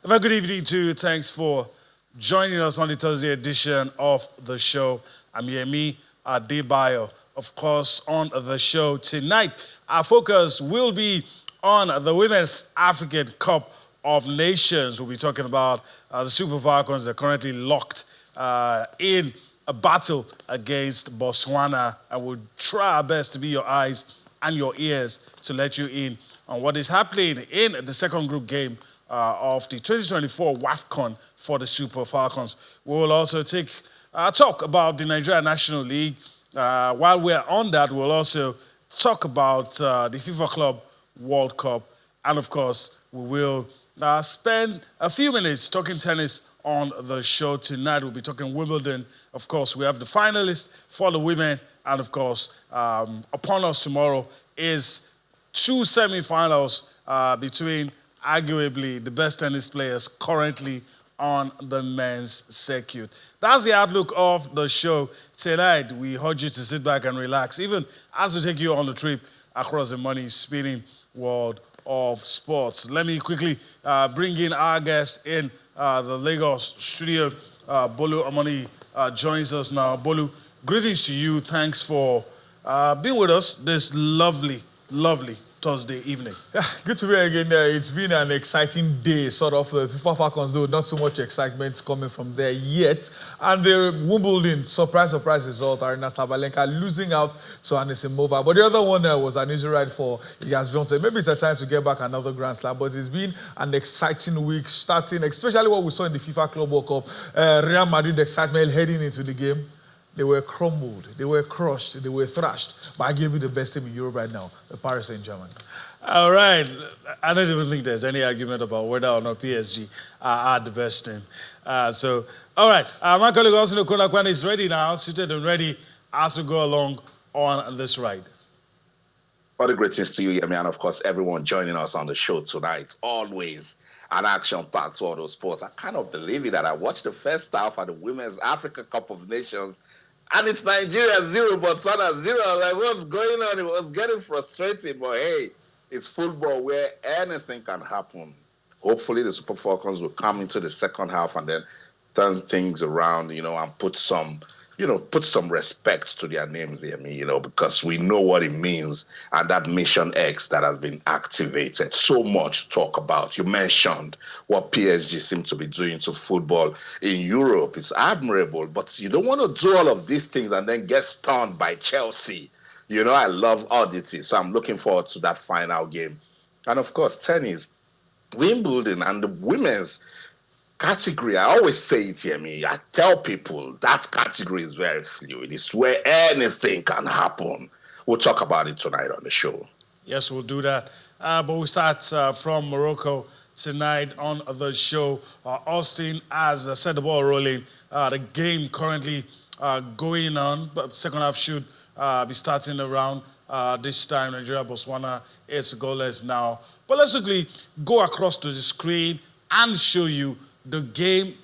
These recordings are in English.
A very good evening to you. Thanks for joining us on the Thursday edition of the show. I'm Yemi Adebayo. Of course, on the show tonight, our focus will be on the Women's African Cup of Nations. We'll be talking about the Super Falcons. They're currently locked in a battle against Botswana, and we'll try our best to be your eyes and your ears to let you in on what is happening in the second group game of the 2024 WFCcon for the Super Falcons. We will also take talk about the Nigeria National League. While we're on that, we'll also talk about the FIFA Club World Cup. And of course, we will spend a few minutes talking tennis on the show tonight. We'll be talking Wimbledon. Of course, we have the finalists for the women. And of course, upon us tomorrow is two semi-finals between arguably the best tennis players currently on the men's circuit. That's the outlook of the show tonight. We urge you to sit back and relax, even as we take you on the trip across the money-spinning world of sports. Let me quickly bring in our guest in the Lagos studio. Bolu Amoni joins us now. Bolu, greetings to you. Thanks for being with us this lovely Thursday evening. Yeah, good to be here again. It's been an exciting day, sort of. The FIFA Falcons, though, not so much excitement coming from there yet. And the Wimbledon, surprise result, Arina Sabalenka losing out to Anisimova. But the other one was an easy ride for Igas Johnson. Maybe it's a time to get back another Grand Slam, but it's been an exciting week, starting, especially what we saw in the FIFA Club World Cup. Real Madrid excitement heading into the game. They were crumbled, they were crushed, they were thrashed. But I give you the best team in Europe right now, the Paris Saint-Germain. All right. I don't even think there's any argument about whether or not PSG are the best team. All right. My colleague Osino Konakwan is ready now, seated and ready as we go along on this ride. All the greetings to you, Yemi, and of course, everyone joining us on the show tonight. Always an action-packed world of sports. I cannot believe it that I watched the first half of the Women's Africa Cup of Nations, and it's Nigeria 0, Botswana 0. Like, what's going on? It was getting frustrating, but hey, it's football where anything can happen. Hopefully, the Super Falcons will come into the second half and then turn things around, and put some respect to their names, because we know what it means, and that Mission X that has been activated. So much to talk about. You mentioned what PSG seems to be doing to football in Europe. It's admirable, but you don't want to do all of these things and then get stunned by Chelsea. I love oddity, so I'm looking forward to that final game. And of course, tennis, Wimbledon, and the women's category, I always say it here, I tell people that category is very fluid. It's where anything can happen. We'll talk about it tonight on the show. Yes, we'll do that. But we start from Morocco tonight on the show. Austin has set the ball rolling. The game currently going on, but second half should be starting around this time. Nigeria, Botswana, it's goalless now. But let's quickly go across to the screen and show you the game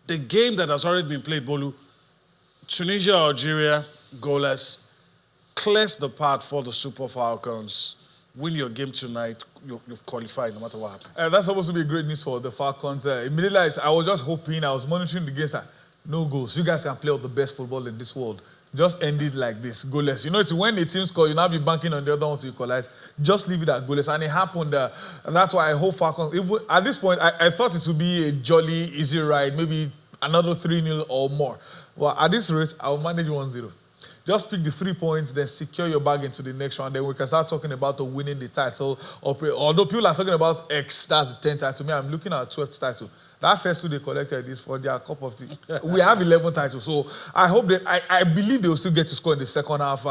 that has already been played, Bolu. Tunisia, Algeria, goalless. Clears the path for the Super Falcons. Win your game tonight, you've qualified no matter what happens. That's supposed to be great news for the Falcons. Immediately, I was just hoping, I was monitoring the games, no goals. You guys can play all the best football in this world. Just end it like this, goalless. It's when the team score, you now be banking on the other ones to equalize. Just leave it at goalless. And it happened. And that's why I hope Falcons, at this point, I thought it would be a jolly, easy ride, maybe another 3-0 or more. Well, at this rate, I'll manage 1-0. Just pick the 3 points, then secure your bag into the next round. Then we can start talking about winning the title. Although people are talking about X, that's the 10th title. Me, I'm looking at 12th title. That first two they collected is for their cup of tea. We have 11 titles, so I hope that I believe they will still get to score in the second half,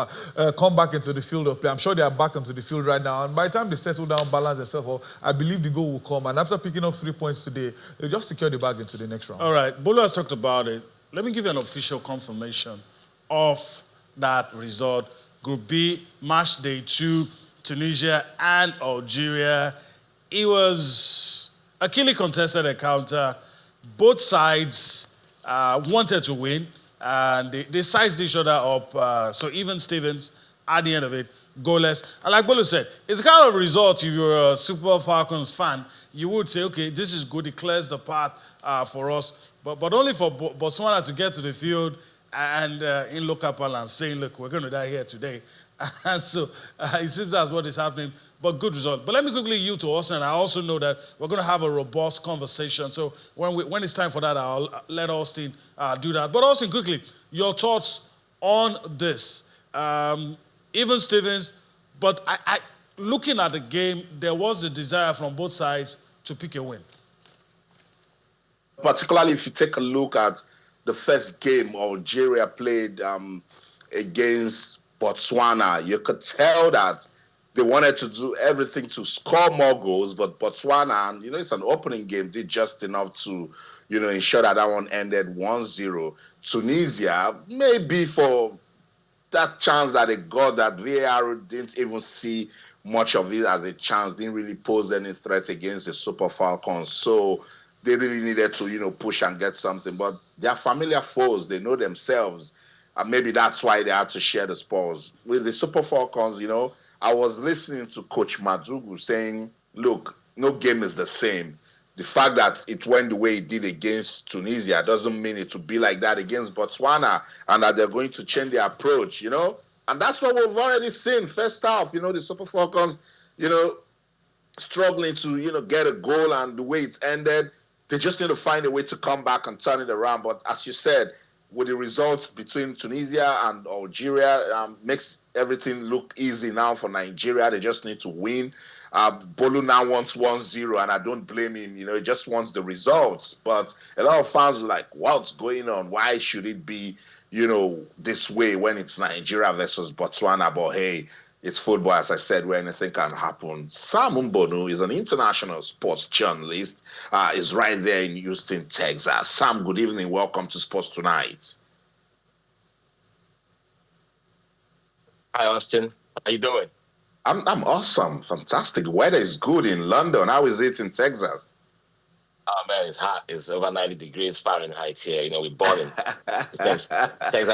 come back into the field of play. I'm sure they are back into the field right now, and by the time they settle down, balance themselves, I believe the goal will come. And after picking up 3 points today, they'll just secure the bag into the next round. All right, Bolu has talked about it. Let me give you an official confirmation of that result. Group B, match day 2, Tunisia and Algeria. It was a keenly contested encounter. Both sides wanted to win, and they sized each other up. So even Stevens at the end of it, goalless. And like Bolo said, it's the kind of result if you're a Super Falcons fan, you would say, okay, this is good. It clears the path for us. But only for Botswana to get to the field and in local parlance saying, look, we're going to die here today. And so it seems that's what is happening. But good result. But let me quickly yield to Austin. I also know that we're going to have a robust conversation. So when it's time for that, I'll let Austin do that. But Austin, quickly, your thoughts on this. Even Stevens, but I looking at the game, there was the desire from both sides to pick a win. Particularly if you take a look at the first game Algeria played against Botswana, you could tell that they wanted to do everything to score more goals, but Botswana, it's an opening game, did just enough to, ensure that one ended 1-0. Tunisia, maybe for that chance that they got, that VAR didn't even see much of it as a chance, didn't really pose any threat against the Super Falcons. So they really needed to, push and get something. But they're familiar foes. They know themselves. And maybe that's why they had to share the spoils. With the Super Falcons, I was listening to Coach Madugu saying, look, no game is the same. The fact that it went the way it did against Tunisia doesn't mean it will be like that against Botswana and that they're going to change their approach, And that's what we've already seen. First half, the Super Falcons, struggling to, get a goal, and the way it's ended, they just need to find a way to come back and turn it around. But as you said, with the results between Tunisia and Algeria, makes everything look easy now for Nigeria. They just need to win. Bolu now wants 1-0, and I don't blame him. He just wants the results. But a lot of fans are like, what's going on? Why should it be, this way when it's Nigeria versus Botswana? But hey, it's football, as I said, where anything can happen. Sam Mbonu is an international sports journalist. Is right there in Houston, Texas. Sam, good evening. Welcome to Sports Tonight. Hi, Austin. How you doing? I'm awesome. Fantastic. The weather is good in London. How is it in Texas? Oh, man, it's hot. It's over 90 degrees Fahrenheit here. We're balling. Texas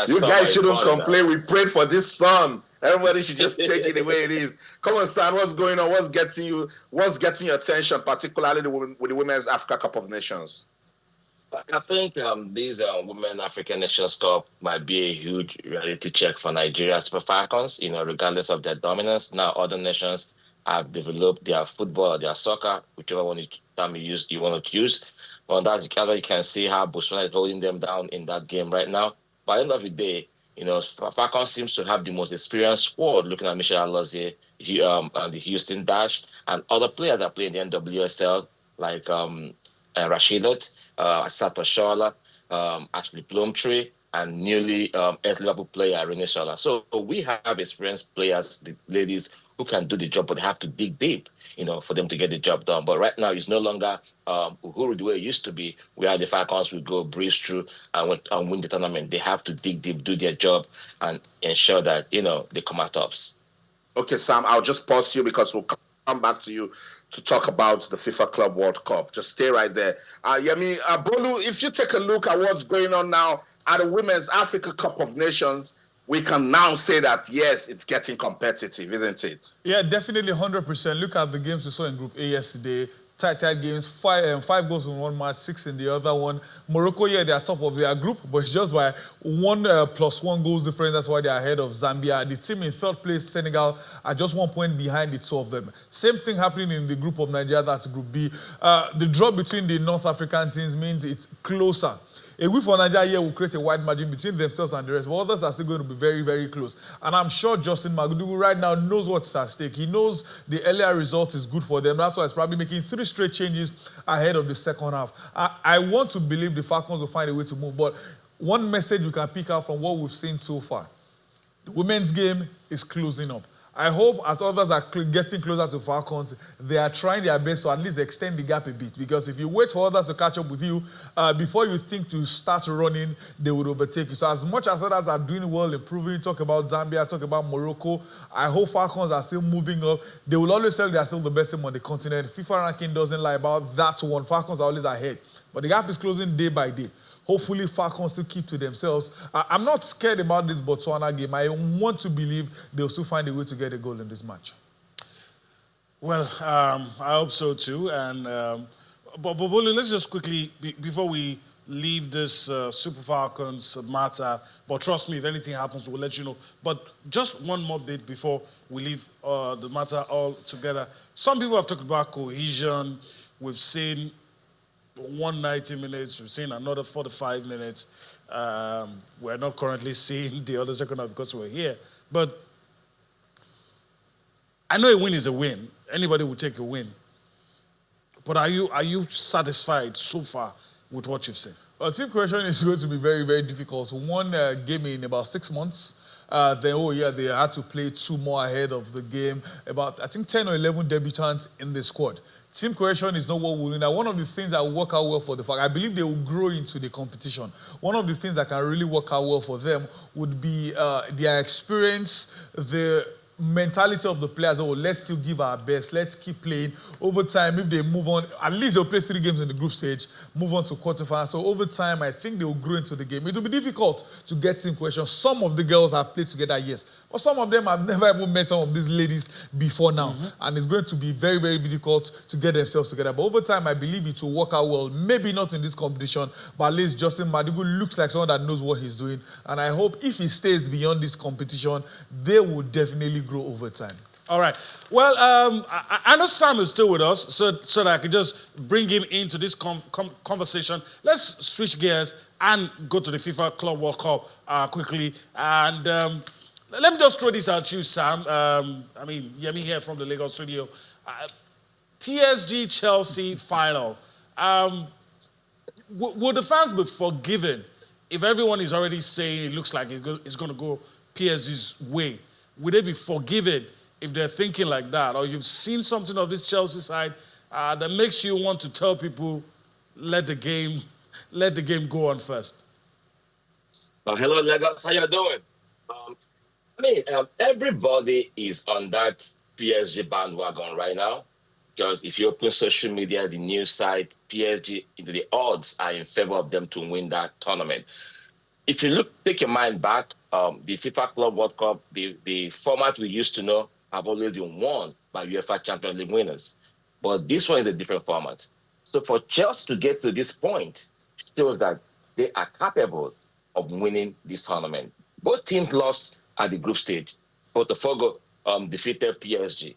You guys shouldn't complain. Now. We prayed for this sun. Everybody should just take it the way it is. Come on, Stan. What's going on? What's getting your attention, particularly with the Women's Africa Cup of Nations? I think these Women African Nations Cup might be a huge reality check for Nigeria Super Falcons, regardless of their dominance. Now, other nations have developed their football or their soccer, whichever one you want to use. On that together, you can see how Botswana is holding them down in that game right now. By the end of the day, Falcons seems to have the most experienced squad, looking at Michelle Alozie, and the Houston Dash, and other players that play in the NWSL, like Rashidat, Sato Shola, Ashley Plumtree, and newly Liverpool player Renee Shola. So we have experienced players, the ladies, who can do the job, but they have to dig deep, for them to get the job done. But right now, it's no longer Uhuru the way it used to be, where the Falcons would go breeze through and win the tournament. They have to dig deep, do their job, and ensure that, they come out tops. Okay, Sam, I'll just pause you because we'll come back to you to talk about the FIFA Club World Cup. Just stay right there. Yemi, Bolu, if you take a look at what's going on now at the Women's Africa Cup of Nations, we can now say that, yes, it's getting competitive, isn't it? Yeah, definitely 100%. Look at the games we saw in Group A yesterday. Tight games, five goals in one match, 6 in the other one. Morocco, yeah, they are top of their group, but it's just by +1 goals difference. That's why they are ahead of Zambia. The team in third place, Senegal, are just 1 point behind the two of them. Same thing happening in the group of Nigeria, that's Group B. The draw between the North African teams means it's closer. A win for Nigeria here will create a wide margin between themselves and the rest, but others are still going to be very, very close. And I'm sure Justin Magudugu right now knows what's at stake. He knows the earlier result is good for them. That's why he's probably making 3 straight changes ahead of the second half. I want to believe the Falcons will find a way to move, but one message we can pick out from what we've seen so far: the women's game is closing up. I hope as others are getting closer to Falcons, they are trying their best to at least extend the gap a bit. Because if you wait for others to catch up with you, before you think to start running, they would overtake you. So as much as others are doing well, improving, talk about Zambia, talk about Morocco, I hope Falcons are still moving up. They will always tell you they are still the best team on the continent. FIFA ranking doesn't lie about that one. Falcons are always ahead. But the gap is closing day by day. hopefully Falcons still keep to themselves. I'm not scared about this Botswana game. I want to believe they'll still find a way to get a goal in this match. Well, I hope so too. And but Bolu, let's just quickly before we leave this Super Falcons matter. But trust me, if anything happens, we'll let you know. But just one more bit before we leave the matter all together. Some people have talked about cohesion. We've seen 190 minutes. We've seen another 45 minutes. We're not currently seeing the other second half because we're here. But I know a win is a win. Anybody will take a win. But are you satisfied so far with what you've seen? Team cohesion is going to be very, very difficult. One game in about 6 months. Then, they had to play 2 more ahead of the game. About, I think, 10 or 11 debutants in the squad. Team cohesion is not what will win. Now, one of the things that will work out well for the Falcons, I believe they will grow into the competition. One of the things that can really work out well for them would be their experience, the mentality of the players. Oh, let's still give our best. Let's keep playing. Over time, if they move on, at least they'll play 3 games in the group stage, move on to quarterfinals. So over time, I think they will grow into the game. It will be difficult to get team cohesion. Some of the girls have played together, yes, but some of them have never even met some of these ladies before now, and it's going to be very, very difficult to get themselves together. But over time, I believe it will work out well. Maybe not in this competition, but at least Justin Madigu looks like someone that knows what he's doing, and I hope if he stays beyond this competition, they will definitely grow over time. All right. Well, I know Sam is still with us, so that I can just bring him into this conversation. Let's switch gears and go to the FIFA Club World Cup quickly. And let me just throw this at you, Sam. I mean, Yemi here from the Lagos studio. PSG Chelsea final. Would the fans be forgiven if everyone is already saying it looks like it's going to go PSG's way? Would they be forgiven if they're thinking like that? Or you've seen something of this Chelsea side that makes you want to tell people, let the game go on first? Hello, Lagos. How you doing? Everybody is on that PSG bandwagon right now. Because if you open social media, the news site, PSG, the odds are in favor of them to win that tournament. If you take your mind back, the FIFA Club World Cup, the format we used to know have always been won by UEFA Champions League winners. But this one is a different format. So for Chelsea to get to this point shows that they are capable of winning this tournament. Both teams lost at the group stage. Botafogo defeated PSG.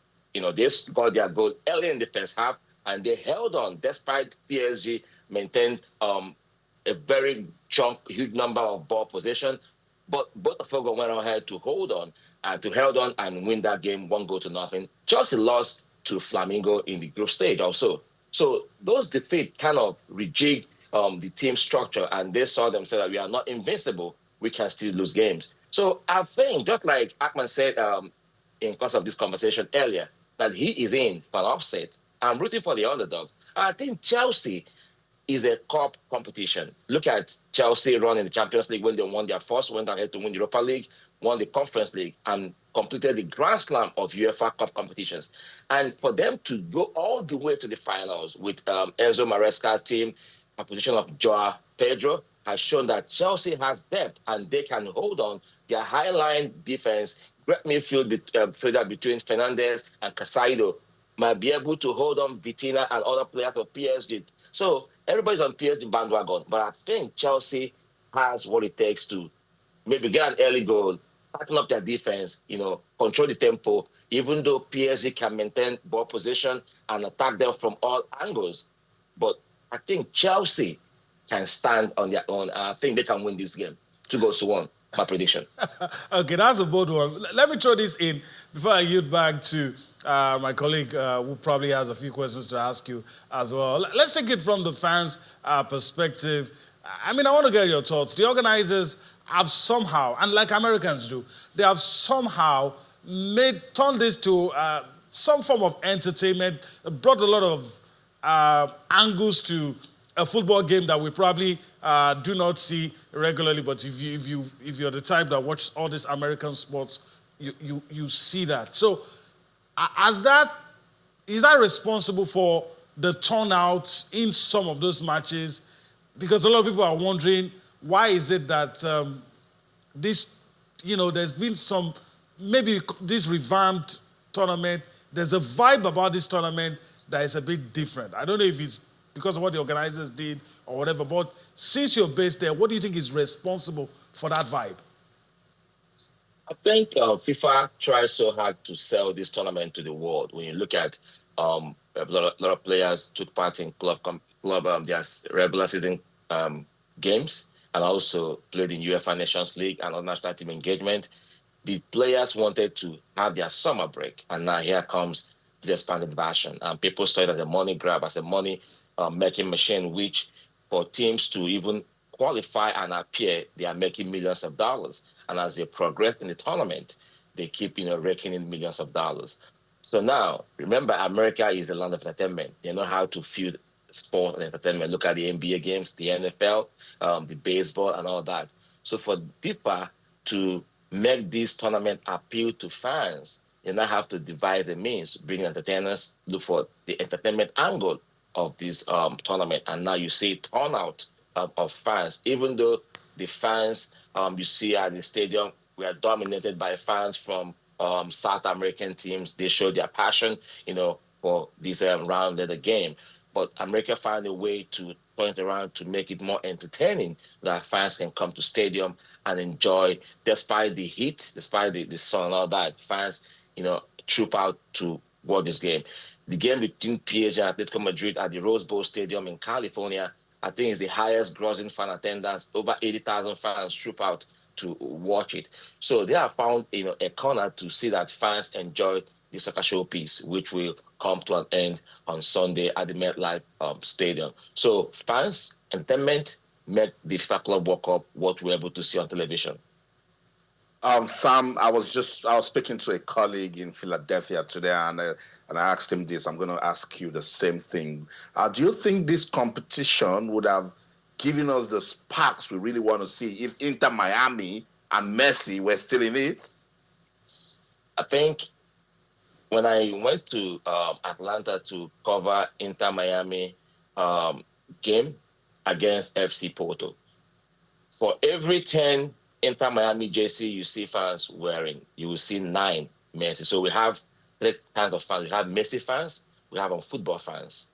They scored their goal early in the first half, and they held on despite PSG maintained a very huge number of ball possession. But Botafogo went ahead to hold on and win that game 1-0. Chelsea lost to Flamengo in the group stage also. So those defeats kind of rejigged the team structure, and they saw themselves that we are not invincible. We can still lose games. So I think, just like Akman said in course of this conversation earlier, that he is in for an upset. I'm rooting for the underdog. I think Chelsea is a cup competition. Look at Chelsea run in the Champions League when they won their first, went ahead to win Europa League, won the Conference League, and completed the Grand Slam of UEFA Cup competitions. And for them to go all the way to the finals with Enzo Maresca's team, a position of Joao Pedro, has shown that Chelsea has depth and they can hold on. Their high-line defense, great midfield between Fernandes and Casado, might be able to hold on Vitina and other players of PSG. So everybody's on PSG bandwagon, but I think Chelsea has what it takes to maybe get an early goal, tighten up their defense, control the tempo, even though PSG can maintain ball position and attack them from all angles. But I think Chelsea can stand on their own. I think they can win this game. 2-1, my prediction. Okay, that's a bold one. Let me throw this in before I yield back to my colleague who probably has a few questions to ask you as well. Let's take it from the fans' perspective. I want to get your thoughts. The organizers have somehow, and like Americans do, they have somehow turned this to some form of entertainment, brought a lot of angles to a football game that we probably do not see regularly. But if you're the type that watches all these American sports, you see that. So, is that responsible for the turnout in some of those matches? because a lot of people are wondering why is it that this, there's been some, maybe this revamped tournament, there's a vibe about this tournament that is a bit different. I don't know if it's because of what the organizers did or whatever, but since you're based there, what do you think is responsible for that vibe? I think FIFA tries so hard to sell this tournament to the world. When you look at a lot of players took part in their regular season games, and also played in UEFA Nations League and other national team engagement. The players wanted to have their summer break, and now here comes the expanded version. And people saw it as a money grab, as a money making machine, which for teams to even qualify and appear, they are making millions of dollars. And as they progress in the tournament, they keep, raking in millions of dollars. So now, remember, America is the land of entertainment. They know how to feud sport and entertainment. Look at the NBA games, the NFL, the baseball, and all that. So for FIFA to make this tournament appeal to fans, you now have to devise a means, bring entertainers, look for the entertainment angle of this tournament. And now you see turnout of fans, even though the fans you see at the stadium were dominated by fans from South American teams. They showed their passion, for this round of the game. But America found a way to turn it around to make it more entertaining, that fans can come to stadium and enjoy, despite the heat, despite the sun and all that. Fans, troop out to watch this game. The game between PSG and Atletico Madrid at the Rose Bowl Stadium in California, I think is the highest grossing fan attendance. Over 80,000 fans troop out to watch it. So they have found, a corner to see that fans enjoy the soccer showpiece, which will come to an end on Sunday at the MetLife Stadium. So fans, entertainment, make the FIFA Club World Cup what we're able to see on television. Sam, I was speaking to a colleague in Philadelphia today, and I asked him this. I'm going to ask you the same thing. Do you think this competition would have given us the sparks we really want to see if Inter Miami and Messi were still in it? I think when I went to Atlanta to cover Inter Miami game against FC Porto, for every 10 Inter Miami jersey you see fans wearing, you will see 9 Messi. So we have 3 kinds of fans. We have Messi fans, we have football fans.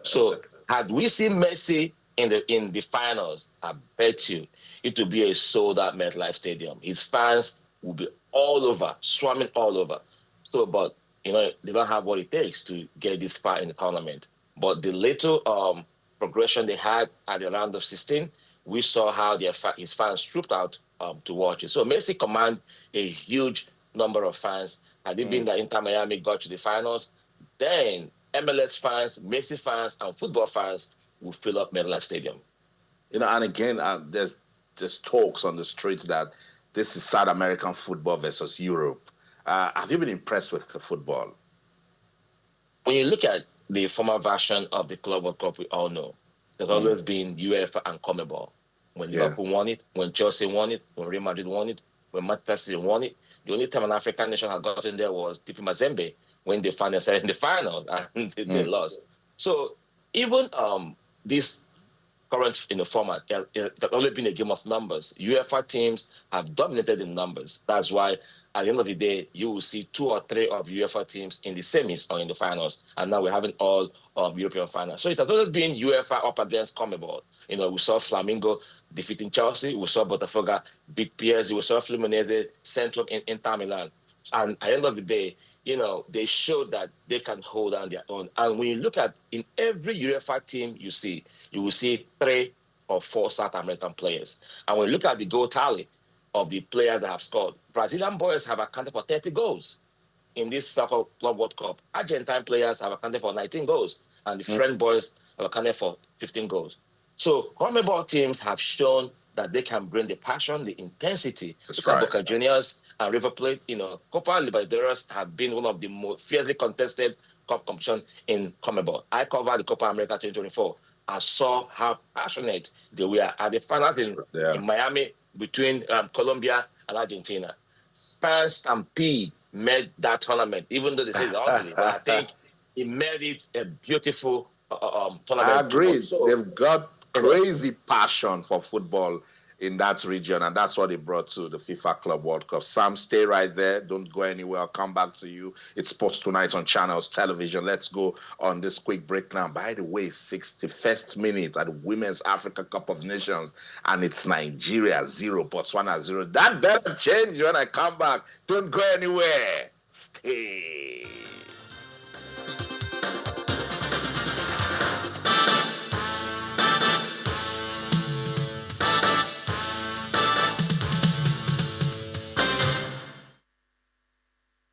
So had we seen Messi in the finals, I bet you it would be a sold-out MetLife Stadium. His fans will be all over, swarming all over. So, but they don't have what it takes to get this far in the tournament. But the little progression they had at the round of 16, we saw how his fans trooped out to watch it. So Messi commands a huge number of fans. Had it been that Inter Miami got to the finals, then MLS fans, Messi fans, and football fans will fill up MetLife Stadium. And again, there's talks on the streets that this is South American football versus Europe. Have you been impressed with the football? When you look at the former version of the Club World Cup, we all know there's always been UEFA and CONMEBOL. When Liverpool won it, when Chelsea won it, when Real Madrid won it, when Manchester City won it, the only time an African nation had gotten there was TP Mazembe when they found themselves in the finals and they lost. So even this current format, there's only been a game of numbers. UEFA teams have dominated in numbers. That's why at the end of the day, you will see 2 or 3 of UEFA teams in the semis or in the finals. And now we're having all European finals. So it has always been UEFA up against CONMEBOL. We saw Flamengo defeating Chelsea. We saw Botafogo beat PSG. We saw Fluminense Central in Inter Milan. And at the end of the day, they showed that they can hold on their own. And when you look at in every UEFA team you will see 3 or 4 South American players. And when you look at the goal tally of the players that have scored, Brazilian boys have accounted for 30 goals in this FIFA Club World Cup. Argentine players have accounted for 19 goals, and the French boys have accounted for 15 goals. So CONMEBOL teams have shown that they can bring the passion, the intensity. That's Look at right. Boca Juniors and River Plate. Copa Libertadores have been one of the most fiercely contested cup competition in CONMEBOL. I covered the Copa America 2024 and saw how passionate they were at the finals in Miami between Colombia and Argentina. Fans stampede made that tournament, even though they say it's ugly, but I think it made it a beautiful tournament. I agree. They've got crazy passion for football in that region, and that's what they brought to the FIFA Club World Cup. Sam, stay right there. Don't go anywhere. I'll come back to you. It's Sports Tonight on Channels Television. Let's go on this quick break now. By the way, 61st minute at the Women's Africa Cup of Nations, and it's Nigeria 0, Botswana 0. That better change when I come back. Don't go anywhere. Stay.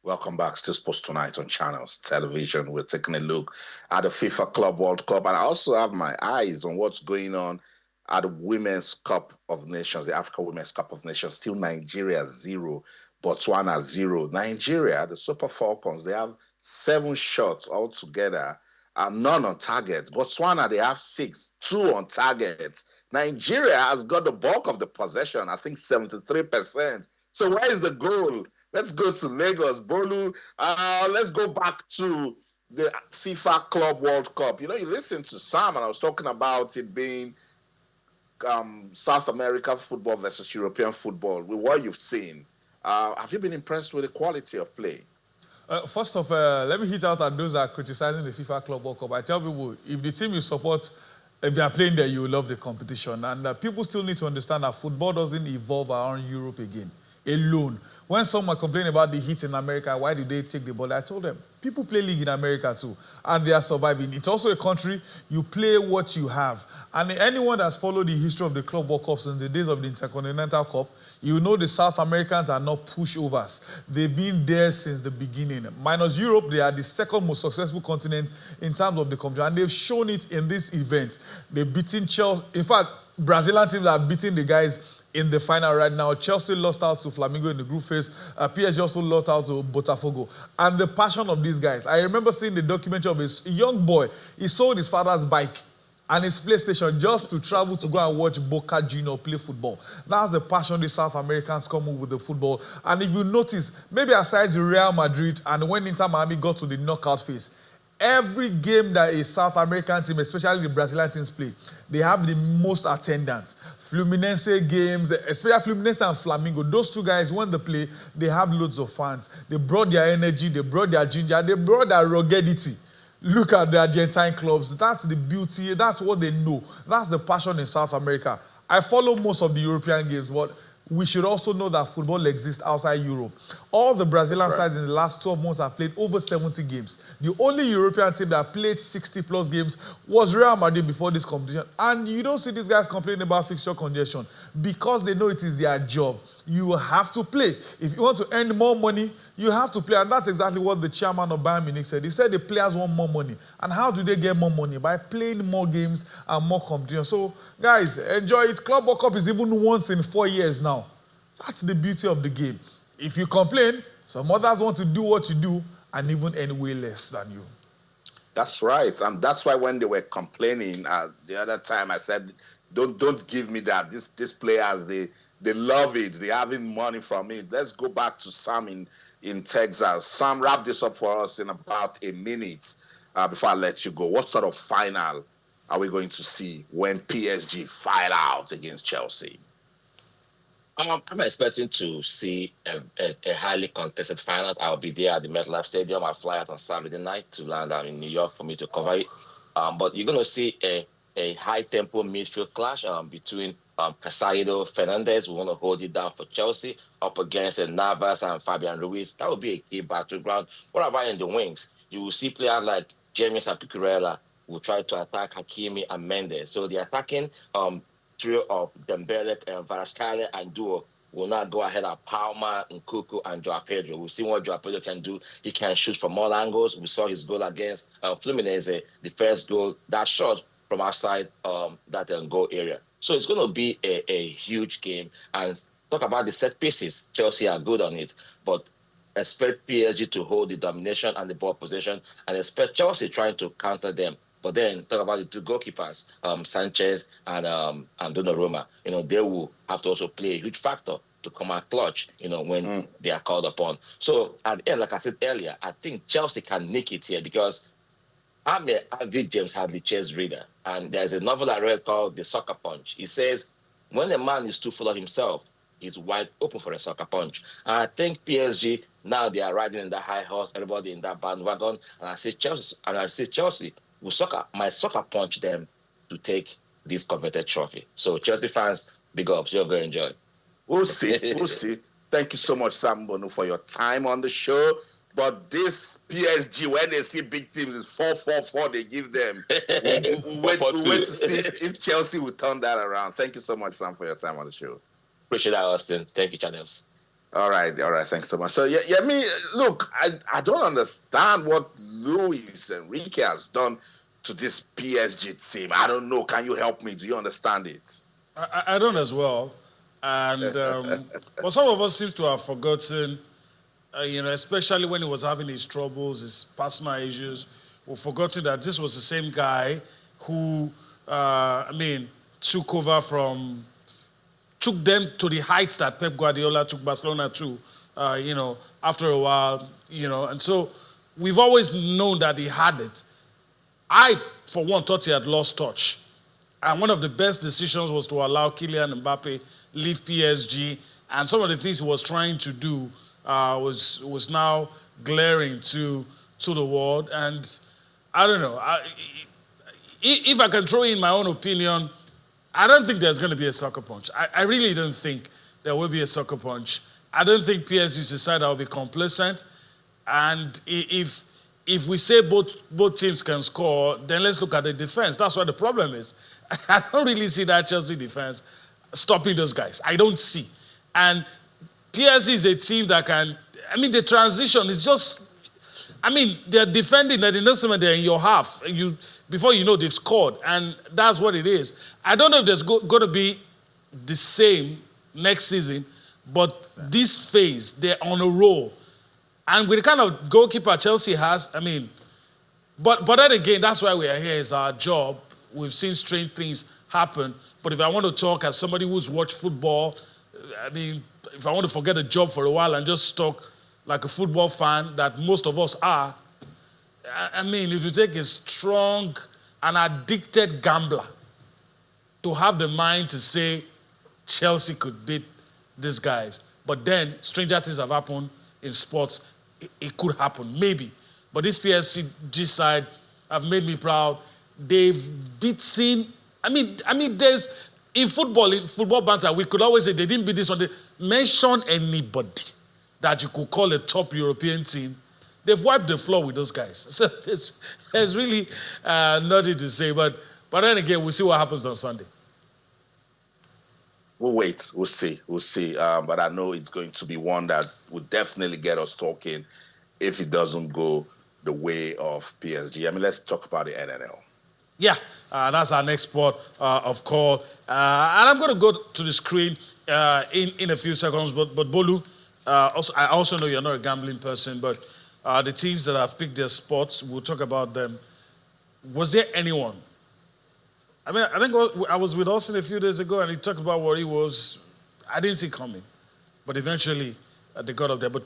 Welcome back to Sports Tonight on Channels Television. We're taking a look at the FIFA Club World Cup, and I also have my eyes on what's going on at the Women's Cup of Nations, the Africa Women's Cup of Nations. Still Nigeria 0, Botswana 0. Nigeria, the Super Falcons, they have 7 shots altogether, and none on target. Botswana, they have 6, 2 on target. Nigeria has got the bulk of the possession, I think 73%. So where is the goal? Let's go to Lagos. Bolu, let's go back to the FIFA Club World Cup. You know, you listened to Sam, and I was talking about it being South America football versus European football. With what you've seen, have you been impressed with the quality of play? First off, let me hit out at those that are criticizing the FIFA Club World Cup. I tell people, if the team you support, if they are playing there, you will love the competition. And people still need to understand that football doesn't evolve around Europe again, alone. When someone complained about the heat in America, why did they take the ball? I told them, people play league in America too, and they are surviving. It's also a country, you play what you have. And anyone that's followed the history of the Club World Cup since the days of the Intercontinental Cup, you know the South Americans are not pushovers. They've been there since the beginning. Minus Europe, they are the second most successful continent in terms of the competition, and they've shown it in this event. They've beaten Chelsea. In fact, Brazilian teams are beating the guys in the final right now. Chelsea lost out to Flamengo in the group phase. PSG also lost out to Botafogo. And the passion of these guys. I remember seeing the documentary of a young boy. He sold his father's bike and his PlayStation just to travel to go and watch Boca Junior play football. That's the passion the South Americans come with the football. And if you notice, maybe aside Real Madrid and when Inter Miami got to the knockout phase, every game that a South American team, especially the Brazilian teams play, they have the most attendance. Fluminense games, especially Fluminense and Flamengo, those two guys, when they play, they have loads of fans. They brought their energy, they brought their ginger, they brought their ruggedity. Look at the Argentine clubs. That's the beauty. That's what they know. That's the passion in South America. I follow most of the European games, but we should also know that football exists outside Europe. All the Brazilian sides in the last 12 months have played over 70 games. The only European team that played 60-plus games was Real Madrid before this competition. And you don't see these guys complaining about fixture congestion because they know it is their job. You have to play. If you want to earn more money, you have to play. And that's exactly what the chairman of Bayern Munich said. He said the players want more money. And how do they get more money? By playing more games and more competition. So, guys, enjoy it. Club World Cup is even once in 4 years now. That's the beauty of the game. If you complain, some others want to do what you do and even earn way less than you. That's right. And that's why when they were complaining the other time, I said, don't give me that. These players, they love it. They're having money from it. Let's go back to Sam in Texas. Sam, wrap this up for us in about a minute before I let you go. What sort of final are we going to see when PSG fight out against Chelsea? I'm expecting to see a highly contested final. I'll be there at the MetLife Stadium. I'll fly out on Saturday night to land down in New York for me to cover it. But you're going to see a high-tempo midfield clash between Casado, Fernandez. We want to hold it down for Chelsea up against Navas and Fabian Ruiz. That will be a key battleground. What about in the wings? You will see players like James Cucurella will try to attack Hakimi and Mendes. So the attacking trio of Dembele, Kvaratskhelia, and Duo will not go ahead at Palma, Nkuku, and Joao Pedro. We've seen what Joao Pedro can do. He can shoot from all angles. We saw his goal against Fluminense, the first goal, that shot from outside that goal area. So it's going to be a huge game. And talk about the set pieces. Chelsea are good on it, but expect PSG to hold the domination and the ball possession, and expect Chelsea trying to counter them. But then talk about the two goalkeepers, Sanchez and Donnarumma. They will have to also play a huge factor to come out clutch, when they are called upon. So at the end, like I said earlier, I think Chelsea can nick it here because I'm an avid James Hadley chess reader. And there's a novel I read called The Soccer Punch. It says, when a man is too full of himself, he's wide open for a sucker punch. And I think PSG, now they are riding in that high horse, everybody in that bandwagon. And I say Chelsea might sucker punch them to take this coveted trophy. So Chelsea fans, big ups, you're going to enjoy. We'll see. We'll see. Thank you so much, Sam Bonu, for your time on the show. But this PSG, when they see big teams, it's 4-4-4 they give them. We'll wait to see if Chelsea will turn that around. Thank you so much, Sam, for your time on the show. Appreciate that, Austin. Thank you, Channels. All right. Thanks so much. So, look, I don't understand what Luis Enrique has done to this PSG team. I don't know. Can you help me? Do you understand it? I don't as well. And but some of us seem to have forgotten, especially when he was having his troubles, his personal issues, we've forgotten that this was the same guy who, took them to the heights that Pep Guardiola took Barcelona to, after a while, and so we've always known that he had it. I, for one, thought he had lost touch. And one of the best decisions was to allow Kylian Mbappe leave PSG, and some of the things he was trying to do was now glaring to the world. And I don't know. If I can throw in my own opinion, I don't think there's going to be a sucker punch. I really don't think there will be a sucker punch. I don't think PSG is a side that will be complacent. And if we say both teams can score, then let's look at the defense. That's what the problem is. I don't really see that Chelsea defense stopping those guys. I don't see. And PSG is a team that can, the transition is just, they're defending that in no moment they're in your half. Before you know, they've scored. And that's what it is. I don't know if there's going to be the same next season, but this phase, they're on a roll. And with the kind of goalkeeper Chelsea has, but then again, that's why we are here. It's our job. We've seen strange things happen. But if I want to talk as somebody who's watched football, if I want to forget a job for a while and just talk like a football fan that most of us are, if you take a strong and addicted gambler to have the mind to say Chelsea could beat these guys, but then stranger things have happened in sports, it could happen, maybe. But this PSG side have made me proud. They've beaten. There's in football banter, we could always say they didn't beat this one. They mention anybody that you could call a top European team. They've wiped the floor with those guys. So there's really nothing to say. But then again, we'll see what happens on Sunday. We'll wait. We'll see. But I know it's going to be one that will definitely get us talking if it doesn't go the way of PSG. Let's talk about the NNL. Yeah, that's our next sport of call. And I'm going to go to the screen in a few seconds. But Bolu, I also know you're not a gambling person, but the teams that have picked their spots, we'll talk about them. Was there anyone? I think I was with Austin a few days ago, and he talked about what he was. I didn't see coming, but eventually they got up there. But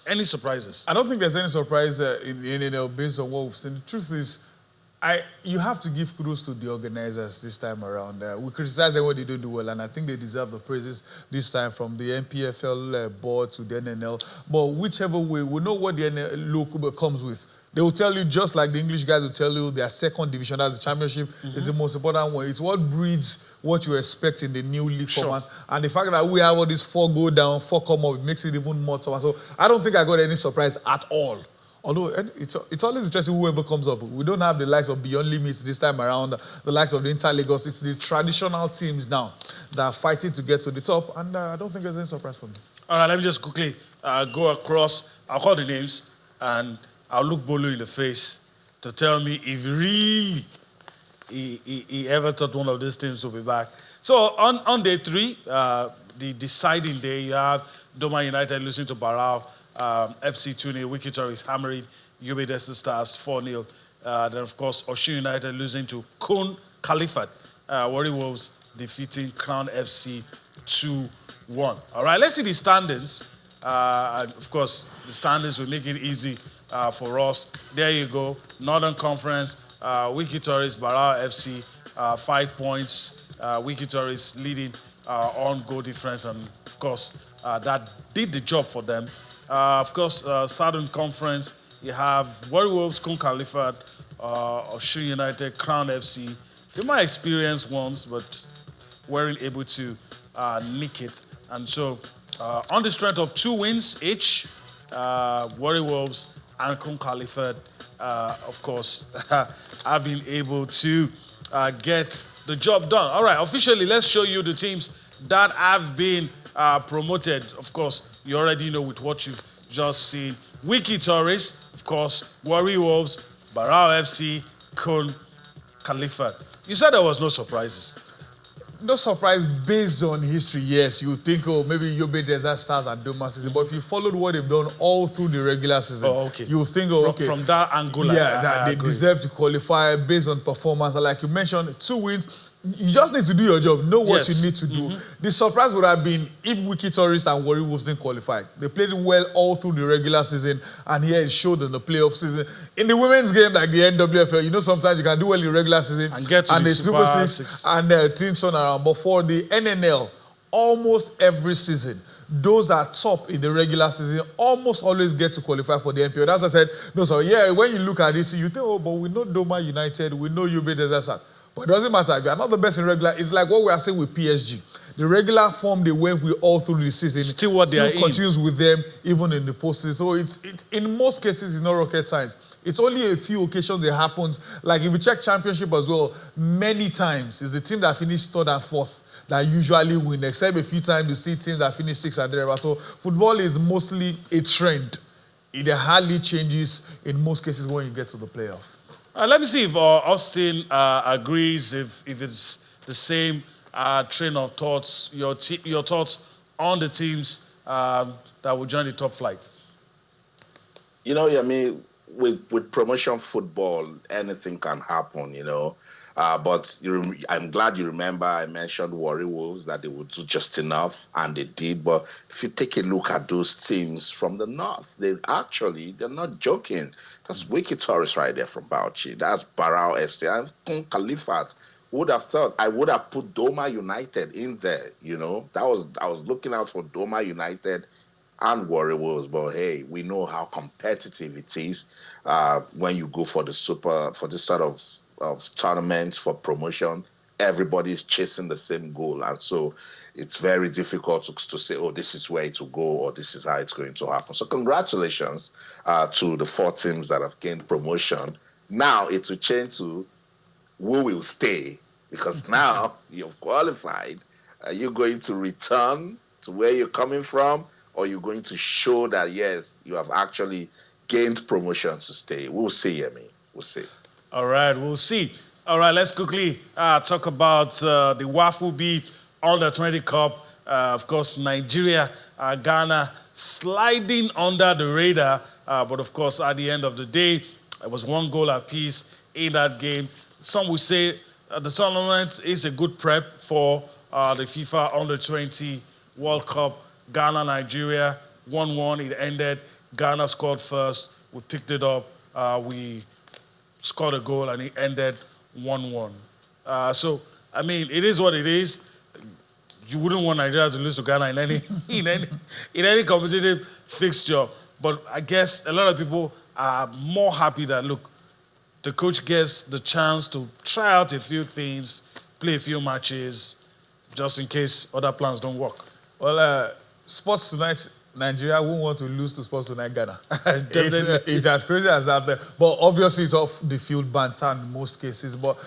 any surprises? I don't think there's any surprise in the NNL based on what we've seen. The truth is, you have to give kudos to the organizers this time around. We criticize them when they don't do well, and I think they deserve the praises this time from the NPFL board to the NNL. But whichever way, we know what the NNL local comes with. They will tell you, just like the English guys will tell you, their second division, that's the championship, is the most important one. It's what breeds what you expect in the new league format. And the fact that we have all these 4 go down, 4 come up, it makes it even more tougher. So I don't think I got any surprise at all. Although it's always interesting whoever comes up. We don't have the likes of Beyond Limits this time around, the likes of the Inter Lagos. It's the traditional teams now that are fighting to get to the top, and I don't think there's any surprise for me. All right, let me just quickly go across. I'll call the names, and I'll look Bolu in the face to tell me if really he ever thought one of these teams will be back. So on day 3, the deciding day, you have Doma United losing to Barao. FC 2-0, Wiki Tories hammering Yobe Desert Stars 4-0. Then, of course, Osun United losing to Kun Khalifat. Warri Wolves defeating Crown FC 2-1. All right, let's see the standings. Of course, the standings will make it easy for us. There you go. Northern Conference, Wiki Tourist, Barao FC, 5 points. Wiki Tourist leading on goal difference, and of course, that did the job for them. Of course, Southern Conference, you have Warri Wolves, Kun Khalifat, Osun United, Crown FC. They might experience ones, but weren't able to nick it. And so, on the strength of 2 wins each, Warri Wolves and Kun Khalifat, of course, have been able to get the job done. All right, officially, let's show you the teams that have been promoted. Of course, you already know with what you've just seen. Wiki Tourist, of course, Warri Wolves, Barao FC, Kun Khalifat. You said there was no surprises. No surprise based on history, yes. You think, oh, maybe Yobe Desert Stars and Doma season, but if you followed what they've done all through the regular season, you think, oh, okay. From that angle, yeah, that they deserve to qualify based on performance. And like you mentioned, 2 wins. You just need to do your job, know what you need to do. The surprise would have been if Wiki Tourist and Warri Wolves didn't qualify. They played well all through the regular season, and here it showed in the playoff season. In the women's game, like the NWFL, you know, sometimes you can do well in the regular season and get to the Super Six and things on around. But for the NNL, almost every season, those that are top in the regular season almost always get to qualify for the NPL. As I said, no, so yeah, when you look at this, you think, oh, but we know Doma United, we know Yobe Desert. But it doesn't matter. If you are not the best in regular, it's like what we are saying with PSG. The regular form they went with all through the season still what they are continues with them even in the postseason. So it's in most cases it's not rocket science. It's only a few occasions it happens. Like if you check championship as well, many times it's the team that finished 3rd and 4th that usually win, except a few times you see teams that finish 6th and whatever. So football is mostly a trend. It hardly changes in most cases when you get to the playoff. Let me see if Austin agrees, if it's the same train of thoughts, your thoughts on the teams that will join the top flight. You know, I mean, with promotion football, anything can happen, you know. But I'm glad you remember I mentioned Warri Wolves, that they would do just enough, and they did. But if you take a look at those teams from the north, they're not joking. That's Wiki Tourist right there from Bauchi. That's Barao ST and Kun Khalifat. Would have thought I would have put Doma United in there, you know. I was looking out for Doma United and Warri Wolves, but hey, we know how competitive it is when you go for this sort of tournaments for promotion. Everybody's chasing the same goal, and so it's very difficult to say, oh, this is where it will go or this is how it's going to happen. So congratulations to the 4 teams that have gained promotion. Now it will change to who will stay, because now you've qualified. Are you going to return to where you're coming from, or you're going to show that, yes, you have actually gained promotion to stay? We'll see, Yemi. We'll see. All right, we'll see. All right, let's quickly talk about the Wafu U-20 Cup. Of course, Nigeria, Ghana sliding under the radar. But of course, at the end of the day, it was 1 goal apiece in that game. Some would say the tournament is a good prep for the FIFA Under-20 World Cup. Ghana, Nigeria, 1-1. It ended. Ghana scored first. We picked it up. We scored a goal, and it ended 1-1. So, I mean, it is what it is. You wouldn't want Nigeria to lose to Ghana in any competitive fixture. But I guess a lot of people are more happy that, look, the coach gets the chance to try out a few things, play a few matches, just in case other plans don't work. Well, Sports Tonight, Nigeria won't want to lose to Sports Tonight Ghana. Definitely. It's as crazy as that. But obviously, it's off the field banter in most cases. But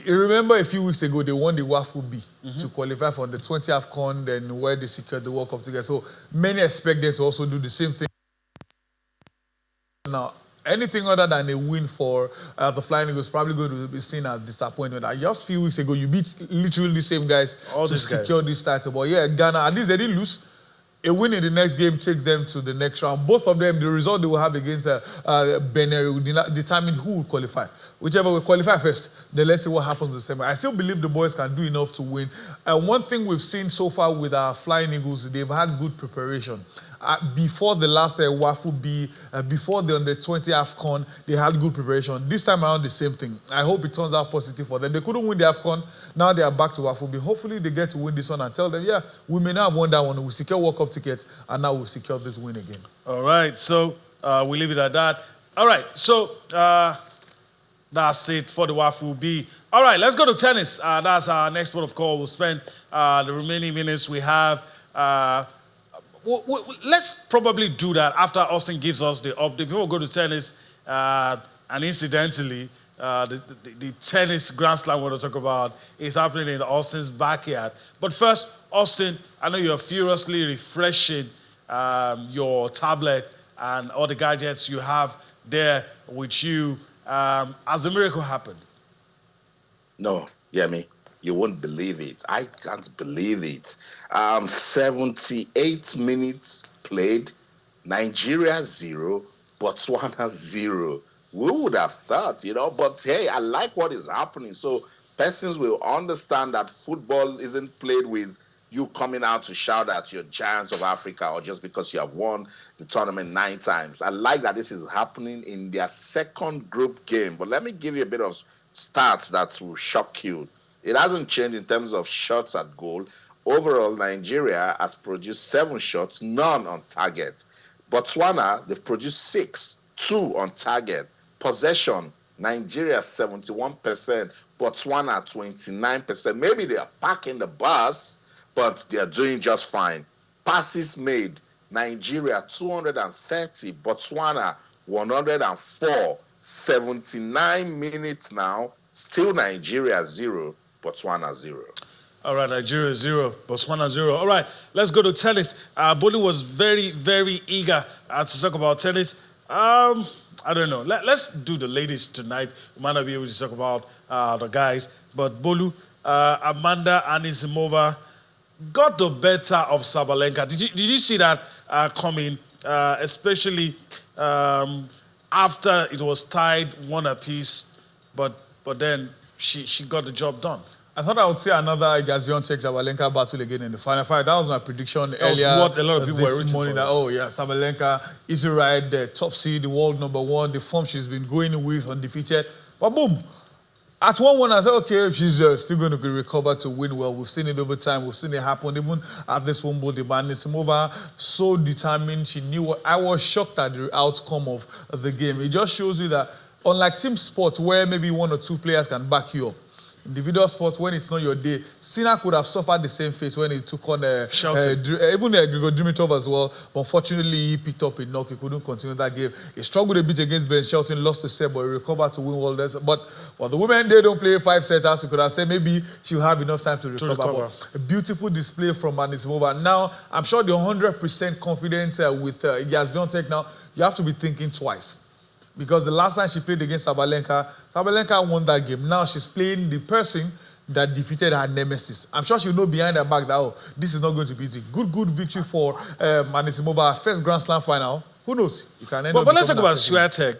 you remember a few weeks ago, they won the Wafu B to qualify for the 20 AFCON, then where they secured the World Cup together. So many expect them to also do the same thing. Now, anything other than a win for the Flying Eagles is probably going to be seen as disappointment. Just a few weeks ago, you beat literally the same guys to secure this title. But yeah, Ghana, at least they didn't lose. A win in the next game takes them to the next round. Both of them, the result they will have against Benin will determine who will qualify. Whichever will qualify first, then let's see what happens in December. I still believe the boys can do enough to win. One thing we've seen so far with our Flying Eagles, they've had good preparation. before the last Wafu B, before the under-20 AFCON, they had good preparation. This time around, the same thing. I hope it turns out positive for them. They couldn't win the AFCON. Now they are back to Wafu B. Hopefully, they get to win this one and tell them, yeah, we may not have won that one. We secure World Cup tickets, and now we secure this win again. All right, so we leave it at that. All right, so that's it for the Wafu B. All right, let's go to tennis. That's our next port of call. We'll spend the remaining minutes we have. Let's probably do that after Austin gives us the update. Before we go to tennis, and incidentally, the tennis Grand Slam we're going to talk about is happening in Austin's backyard. But first, Austin, I know you're furiously refreshing your tablet and all the gadgets you have there with you. Has the miracle happened? No, Yemi, you won't believe it. I can't believe it. 78 minutes played, Nigeria 0, Botswana 0. We would have thought, but hey, I like what is happening. So persons will understand that football isn't played with you coming out to shout at your giants of Africa or just because you have won the tournament 9 times. I like that this is happening in their second group game. But let me give you a bit of stats that will shock you. It hasn't changed in terms of shots at goal. Overall, Nigeria has produced 7 shots, none on target. Botswana, they've produced 6, 2 on target. Possession, Nigeria 71%, Botswana 29%. Maybe they are packing the bus, but they are doing just fine. Passes made, Nigeria 230, Botswana 104. 79 minutes now, still Nigeria 0, Botswana 0. All right, Nigeria 0, Botswana 0. All right, let's go to tennis. Bolu was very, very eager to talk about tennis. I don't know. Let's do the ladies tonight. We might not be able to talk about the guys. But Bolu, Amanda Anisimova got the better of Sabalenka. Did you see that coming? Especially after it was tied 1 apiece, but then she got the job done. I thought I would see another Sabalenka battle again in the final fight. That was my prediction That earlier. was what a lot of people were rooting for. Sabalenka, easy ride, the top seed, the world #1, the form she's been going with, undefeated. But boom, at 1-1, I said, okay, she's still going to recover to win well. We've seen it over time. We've seen it happen. Even at this Wimbledon, Anisimova, so determined. She knew what. I was shocked at the outcome of the game. It just shows you that, unlike team sports, where maybe 1 or 2 players can back you up, individual sports, when it's not your day, Sina could have suffered the same fate when he took on even Grigor Dimitrov as well. But unfortunately, he picked up a knock. He couldn't continue that game. He struggled a bit against Ben Shelton, lost a set, but he recovered to win World Cup. But the women, they don't play 5 setters. You could have said maybe she'll have enough time to recover. But a beautiful display from Anisimova. Now, I'm sure the 100% confidence with Swiatek now, you have to be thinking twice. Because the last time she played against Sabalenka won that game. Now she's playing the person that defeated her nemesis. I'm sure she'll know behind her back that, this is not going to be easy. Good victory for Anisimova. First Grand Slam final. Who knows? You can end up. But let's talk about Swiatek.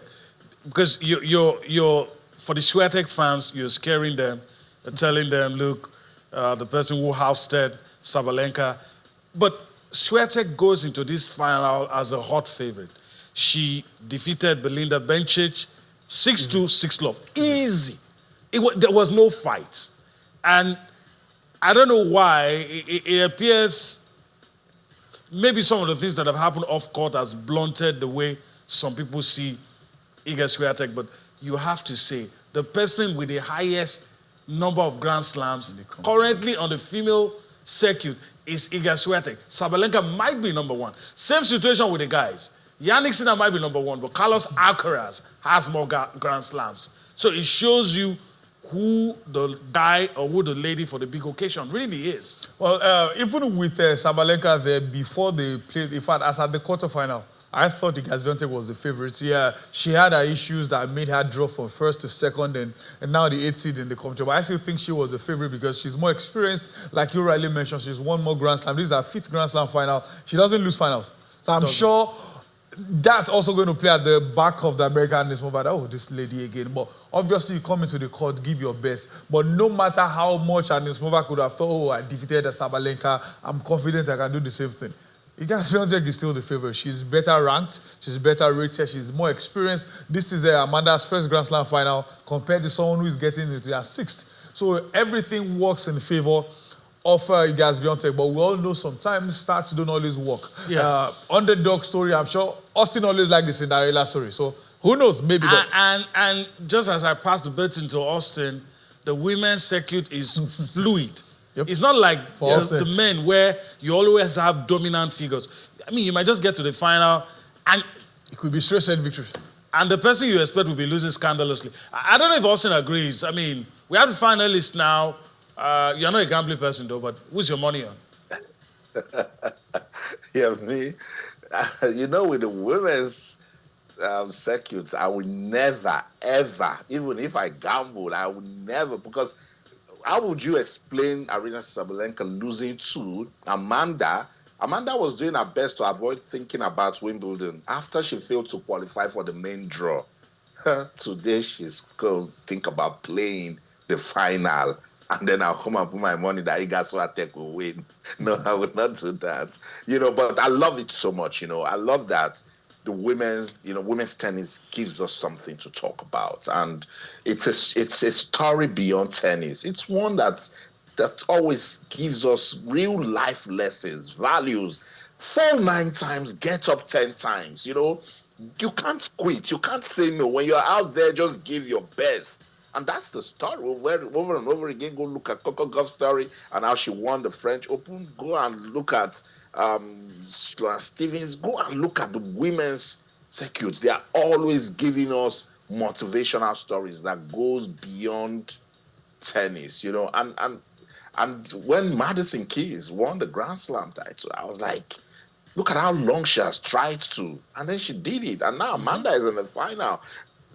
Because you're for the Swiatek fans, you're scaring them, telling them, look, the person who ousted Sabalenka. But Swiatek goes into this final as a hot favorite. She defeated Belinda Bencic 6-2, 6-love. Easy. There was no fight. And I don't know why. It appears maybe some of the things that have happened off court has blunted the way some people see Iga Swiatek. But you have to say, the person with the highest number of Grand Slams currently on the female circuit is Iga Swiatek. Sabalenka might be #1. Same situation with the guys. Yannick Sinner might be #1, but Carlos Alcaraz has more Grand Slams. So it shows you who the guy or who the lady for the big occasion really is. Well, even with Sabalenka there, before they played, in fact, as at the quarterfinal, I thought Iga Swiatek was the favorite. Yeah, she had her issues that made her drop from first to second and now the 8th seed in the competition. But I still think she was the favorite because she's more experienced. Like you rightly mentioned, she's won more Grand Slam. This is her 5th Grand Slam final. She doesn't lose finals. So I'm sure that's also going to play at the back of the American Anisimova. This lady again. But obviously, you come into the court, give your best. But no matter how much Anisimova could have thought, I defeated Sabalenka, I'm confident I can do the same thing. Iga Swiatek is still the favorite. She's better ranked, she's better rated, she's more experienced. This is Amanda's first Grand Slam final compared to someone who is getting into her sixth. So everything works in favor of Iga Swiatek, but we all know sometimes stats don't always work. Yeah. Underdog story, I'm sure Austin always liked the Cinderella story. So who knows? Maybe. And just as I pass the baton to Austin, the women's circuit is fluid. Yep. It's not like the sets. men where you always have dominant figures. I mean, you might just get to the final and It could be straight set victory. and the person you expect will be losing scandalously. I don't know if Austin agrees. I mean, we have the finalists now. You're not a gambling person though, but who's your money on? Yeah, me. You know, with the women's circuit, I would never, ever, even if I gamble, I would never, because how would you explain Arina Sabalenka losing to Amanda? Amanda was doing her best to avoid thinking about Wimbledon after she failed to qualify for the main draw. Today, she's going to think about playing the final. And then I'll come and put my money that Iga Swiatek will win. No, I would not do that. You know, but I love it so much. You know, I love that the women's tennis gives us something to talk about, and it's a story beyond tennis. It's one that always gives us real life lessons, values. Fall 9 times, get up 10 times. You know, you can't quit. You can't say no. When you're out there, just give your best. And that's the story over and over again. Go look at Coco Gauff's story and how she won the French Open. Go and look at Stevens. Go and look at the women's circuits. They are always giving us motivational stories that goes beyond tennis, you know. And when Madison Keys won the Grand Slam title, I was like, look at how long she has tried to, and then she did it. And now Amanda is in the final.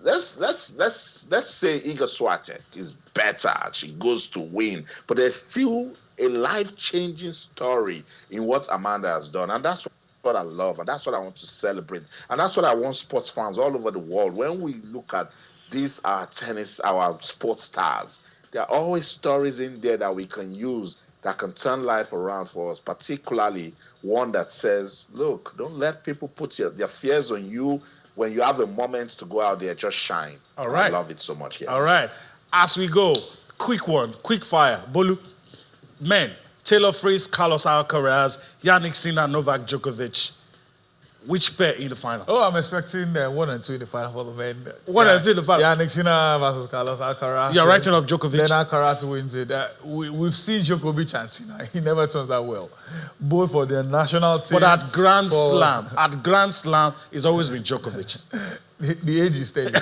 Let's say Iga Swiatek is better. She goes to win, but there's still a life-changing story in what Amanda has done, and that's what I love, and that's what I want to celebrate, and that's what I want sports fans all over the world. When we look at these our sports stars, there are always stories in there that we can use that can turn life around for us, particularly one that says, look, don't let people put their fears on you. When you have a moment to go out there, just shine. All right. I love it so much. Yeah. All right. As we go, quick fire. Bolu, men, Taylor Fritz, Carlos Alcaraz, Yannick Sinner, Novak Djokovic. Which pair in the final? Oh, I'm expecting 1 and 2 in the final for the men. 1 and 2 in the final. Yannick Sinner versus Carlos Alcaraz. You're writing off Djokovic. Then Alcaraz wins it. We've seen Djokovic and Sinner. He never turns out well. Both for their national team. But at Grand Slam, it's always been Djokovic. The age is telling.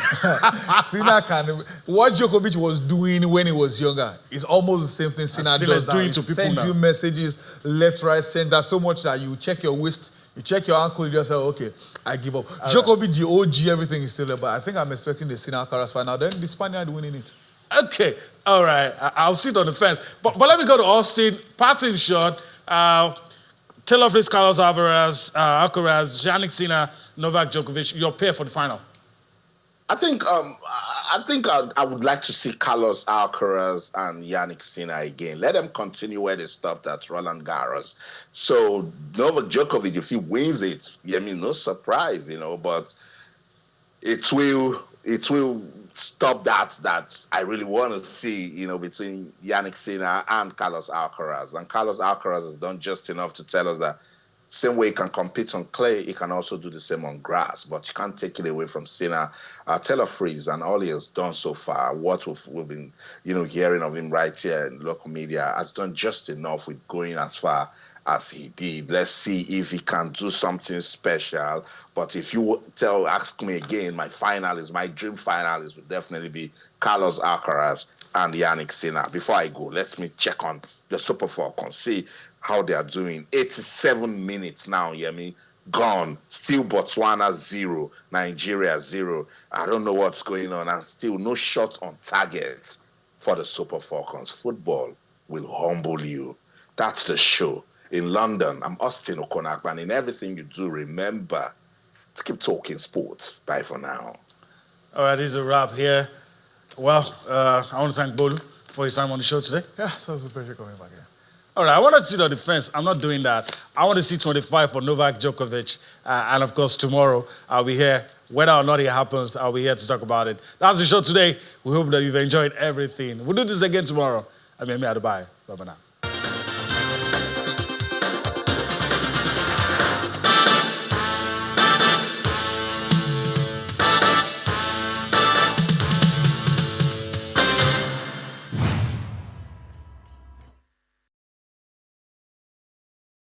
Sinner can. What Djokovic was doing when he was younger is almost the same thing Sinner does now. Doing to people sends now. You messages left, right, center, so much that you check your waist, you check your ankle, you just say, okay, I give up. Djokovic, the OG, everything is still there, but I think I'm expecting the Sinner Alcaraz final. Then the Spaniard winning it. Okay, all right. I'll sit on the fence. But let me go to Austin. Parting shot. Taylor Fritz, Carlos Alcaraz, Yannick Sinner, Novak Djokovic. Your pair for the final. I think I would like to see Carlos Alcaraz and Yannick Sinner again. Let them continue where they stopped at Roland Garros. So Novak Djokovic, if he wins it, I mean, no surprise, you know, but it will stop that I really want to see, you know, between Yannick Sinner and Carlos Alcaraz. And Carlos Alcaraz has done just enough to tell us that same way he can compete on clay, he can also do the same on grass. But you can't take it away from Sinner. Taylor Fritz and all he has done so far, what we've been, you know, hearing of him right here in local media, has done just enough with going as far as he did. Let's see if he can do something special. But if you ask me again, my dream finalist would definitely be Carlos Alcaraz and Yannick Sinner. Before I go, let me check on the Super Falcons, see how they are doing. 87 minutes now, Yemi. Gone. Still Botswana 0, Nigeria 0. I don't know what's going on. And still no shot on target for the Super Falcons. Football will humble you. That's the show. In London, I'm Austin Okonakwa, and in everything you do, remember to keep talking sports. Bye for now. All right, this is a wrap here. Well, I want to thank Bolu for his time on the show today. Yeah, so it's a pleasure coming back here. All right, I want to see the defense. I'm not doing that. I want to see 25 for Novak Djokovic. And of course, tomorrow I'll be here. Whether or not it happens, I'll be here to talk about it. That's the show today. We hope that you've enjoyed everything. We'll do this again tomorrow. I'm Yemi Adebayo. Bye-bye now.